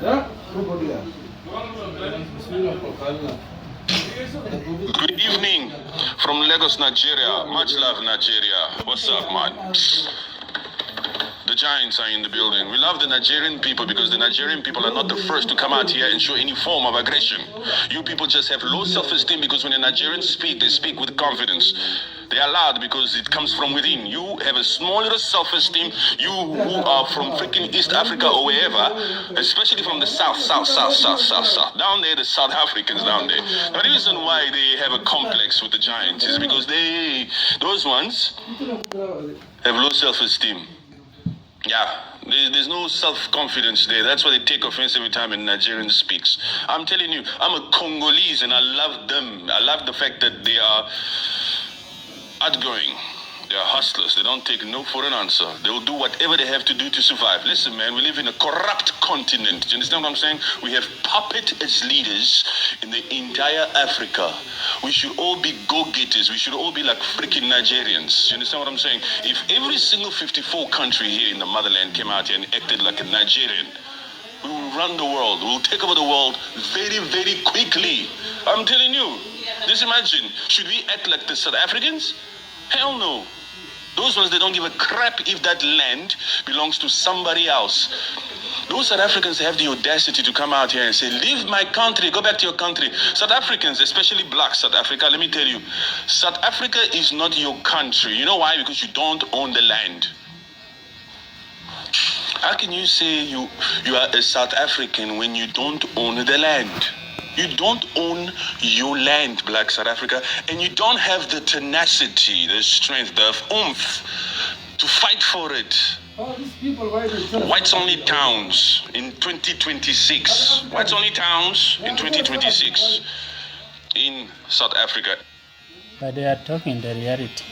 Good evening from Lagos, Nigeria. Much love, Nigeria. What's up, man? The Giants are in the building. We love the Nigerian people because the Nigerian people are not the first to come out here and show any form of aggression. You people just have low self-esteem because when the Nigerians speak, they speak with confidence. They are loud because it comes from within. You have a small little self-esteem. You who are from freaking East Africa or wherever, especially from the south. Down there, the South Africans down there. The reason why they have a complex with the Giants is because those ones have low self-esteem. Yeah, there's no self-confidence there. That's why they take offense every time a Nigerian speaks. I'm telling you, I'm a Congolese and I love them. I love the fact that they are outgoing. They are hustlers. They don't take no for an answer. They will do whatever they have to do to survive. Listen, man, we live in a corrupt continent. Do you understand what I'm saying? We have puppet as leaders in the entire Africa. We should all be go-getters. We should all be like freaking Nigerians. Do you understand what I'm saying? If every single 54 country here in the motherland came out here and acted like a Nigerian, we will run the world. We will take over the world very, very quickly. I'm telling you. Just imagine, should we act like the South Africans? Hell no. Those ones, they don't give a crap if that land belongs to somebody else. Those South Africans have the audacity to come out here and say, leave my country, go back to your country. South Africans, especially black South Africa, let me tell you, South Africa is not your country. You know why? Because you don't own the land. How can you say you are a South African when you don't own the land? You don't own your land, black South Africa, and you don't have the tenacity, the strength, the oomph to fight for it. Whites only towns in 2026. Whites only towns in 2026 in South Africa. But they are talking the reality.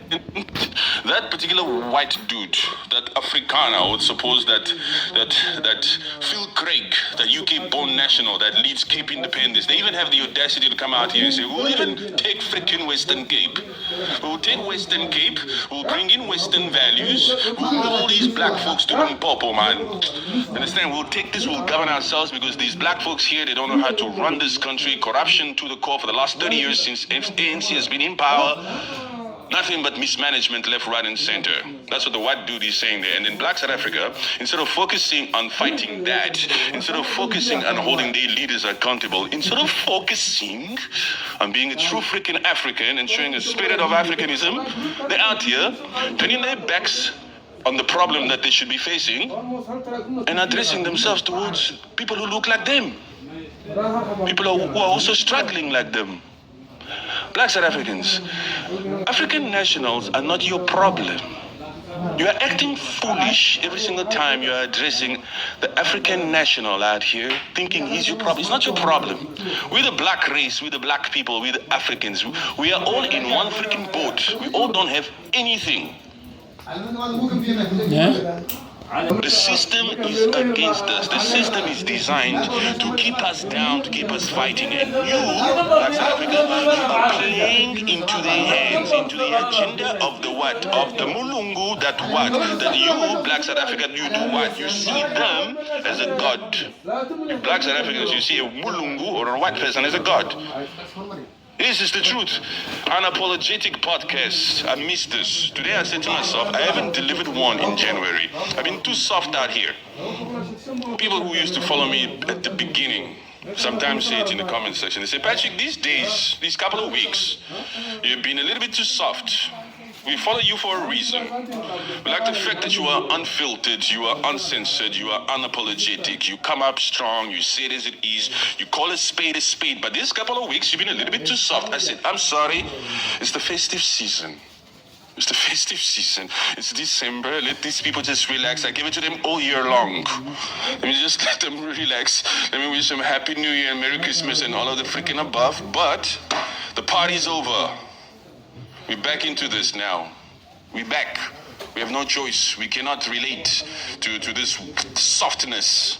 That particular white dude, that Afrikaner, would suppose that Phil Craig, the UK-born national that leads Cape Independence, they even have the audacity to come out here and say, we'll even take freaking Western Cape. We'll take Western Cape, we'll bring in Western values, we'll move all these black folks to Limpopo, man. Understand? We'll take this, we'll govern ourselves because these black folks here, they don't know how to run this country. Corruption to the core for the last 30 years since ANC has been in power. Nothing but mismanagement left, right, and center. That's what the white dude is saying there. And in black South Africa, instead of focusing on fighting that, instead of focusing on holding their leaders accountable, instead of focusing on being a true freaking African and showing a spirit of Africanism, they're out here turning their backs on the problem that they should be facing and addressing themselves towards people who look like them. People who are also struggling like them. Black South Africans, African nationals are not your problem. You are acting foolish every single time you are addressing the African national out here, thinking he's your problem. It's not your problem. We're the black race, we're the black people, we're the Africans. We are all in one freaking boat. We all don't have anything. Yeah? The system is against us. The system is designed to keep us down, to keep us fighting. And you, Black South Africa, you are playing into their hands, into the agenda of the what? Of the Mulungu, that what? That you, Black South Africa, you do what? You see them as a god. Black South Africans, you see a Mulungu or a white person as a god. This is the truth. Unapologetic podcast. I missed this. Today I said to myself, I haven't delivered one in January. I've been too soft out here. People who used to follow me at the beginning sometimes say it in the comment section. They say, Patrick, these days, these couple of weeks, you've been a little bit too soft. We follow you for a reason. We like the fact that you are unfiltered, you are uncensored, you are unapologetic. You come up strong, you say it as it is, you call a spade a spade. But this couple of weeks, you've been a little bit too soft. I said, I'm sorry, it's the festive season. It's the festive season. It's December. Let these people just relax. I give it to them all year long. Let me just let them relax. Let me wish them Happy New Year and Merry Christmas and all of the freaking above. But the party's over. We're back into this now. We're back. We have no choice. We cannot relate to this softness.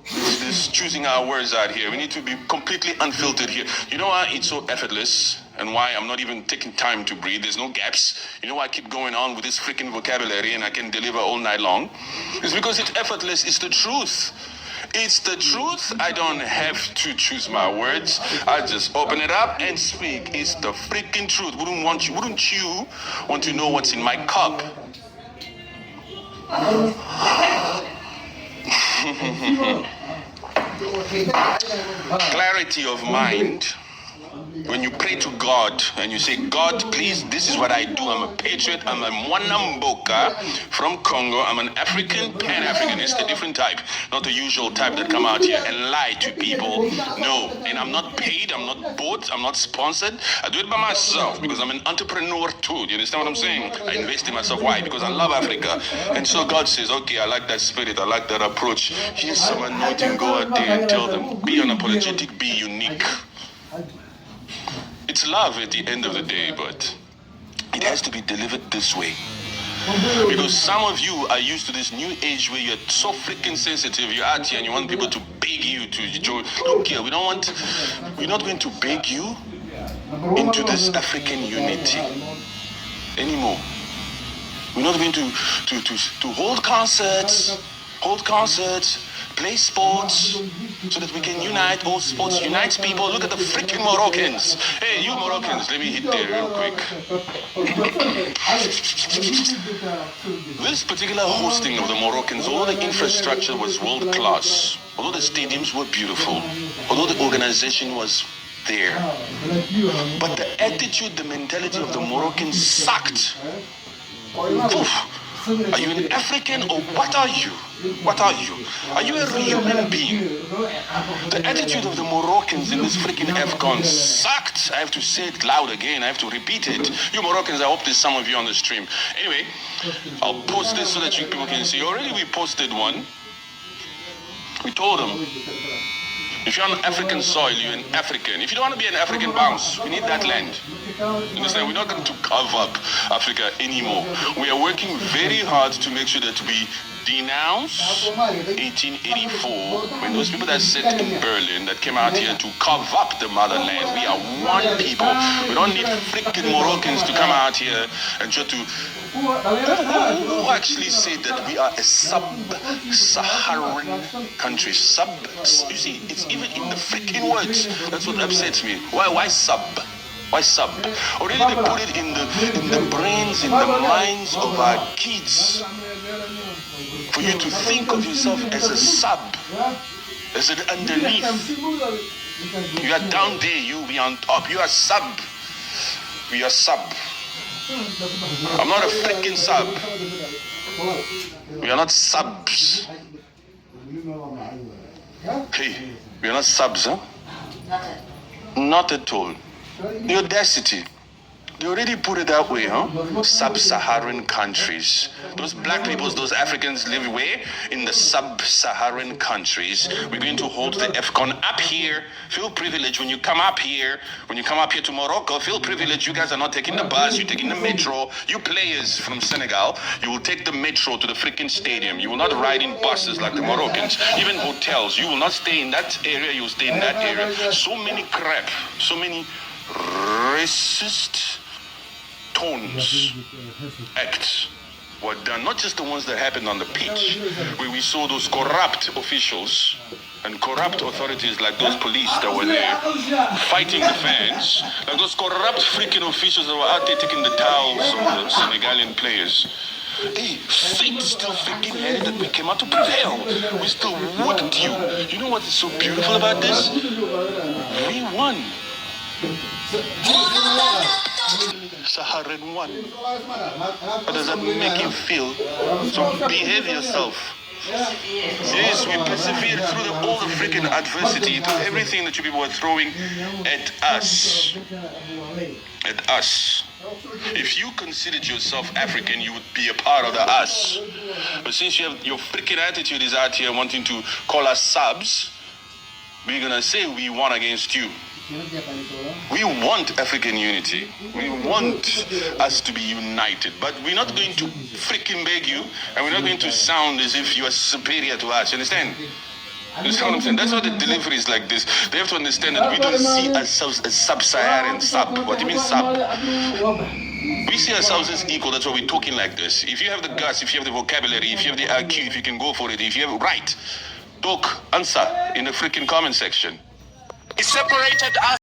This choosing our words out here. We need to be completely unfiltered here. You know why it's so effortless? And why I'm not even taking time to breathe? There's no gaps. You know why I keep going on with this freaking vocabulary and I can deliver all night long? It's because it's effortless. It's the truth. It's the truth. I don't have to choose my words. I just open it up and speak. It's the freaking truth. Wouldn't you want to know what's in my cup? Clarity of mind. When you pray to God and you say, God, please, this is what I do. I'm a patriot. I'm a Mwanamboka from Congo. I'm an African, Pan-Africanist, a different type, not the usual type that come out here and lie to people. No, and I'm not paid. I'm not bought. I'm not sponsored. I do it by myself because I'm an entrepreneur too. Do you understand what I'm saying? I invest in myself. Why? Because I love Africa. And so God says, okay, I like that spirit. I like that approach. Here's some anointing. Go out there and tell them, be unapologetic, be unique. It's love at the end of the day, but it has to be delivered this way. Because some of you are used to this new age where you're so freaking sensitive. You're out here and you want people to beg you to join. Look here, we're not going to beg you into this African unity anymore. We're not going to hold concerts, play sports, so that we can unite. All sports unites people. Look at the freaking Moroccans. Hey, you Moroccans, let me hit there real quick. This particular hosting of the Moroccans, although the infrastructure was world class, although the stadiums were beautiful, although the organization was there, but the attitude, the mentality of the Moroccans sucked. Oof. Are you an African or what are you? What are you? Are you a human being? The attitude of the Moroccans in this freaking AFCON sucked. I have to say it loud again. I have to repeat it. You Moroccans, I hope there's some of you on the stream. Anyway, I'll post this so that you people can see. Already we posted one. We told them, if you're on African soil, you're an African. If you don't want to be an African, bounce. We need that land. Understand? We're not going to carve up Africa anymore. We are working very hard to make sure that we denounce 1884 when those people that sat in Berlin that came out here to carve up the motherland. We are one people. We don't need freaking Moroccans to come out here and try to. Who actually said that we are a sub-Saharan country? You see, it's even in the freaking words. That's what upsets me. Why sub? Why sub? Already they put it in the brains, in the minds of our kids. For you to think of yourself as a sub, as an underneath. You are down there, you be on top. You are sub. We are sub. I'm not a freaking sub. We are not subs. Hey, we are not subs, huh? Not at all. The audacity. They already put it that way, huh? Sub-Saharan countries. Those black people, those Africans live where? In the sub-Saharan countries. We're going to hold the AFCON up here. Feel privileged when you come up here. When you come up here to Morocco, feel privileged. You guys are not taking the bus, you're taking the metro. You players from Senegal, you will take the metro to the freaking stadium. You will not ride in buses like the Moroccans. Even hotels, you will not stay in that area, you will stay in that area. So many crap, so many racist tones, acts were done, not just the ones that happened on the pitch, where we saw those corrupt officials and corrupt authorities like those police that were there fighting the fans, like those corrupt freaking officials that were out there taking the towels of the Senegalian players. Hey, fate still freaking had it that we came out to prevail. We still whooped you. You know what is so beautiful about this? We won. Saharan won. How does that make you feel? So behave yourself. Yes, we persevered through all the freaking adversity, through everything that you people were throwing at us. At us. If you considered yourself African, you would be a part of the us. But since you have your freaking attitude is out here wanting to call us subs, we're gonna say we won against you. We want African unity. We want us to be united. But we're not going to freaking beg you, and we're not going to sound as if you are superior to us. You understand? You understand what I'm saying? That's why the delivery is like this. They have to understand that we don't see ourselves as sub-Saharan. Sub. What do you mean sub? We see ourselves as equal. That's why we're talking like this. If you have the guts, if you have the vocabulary, if you have the IQ, if you can go for it, if you have right, Doc, answer in the freaking comment section. He separated us.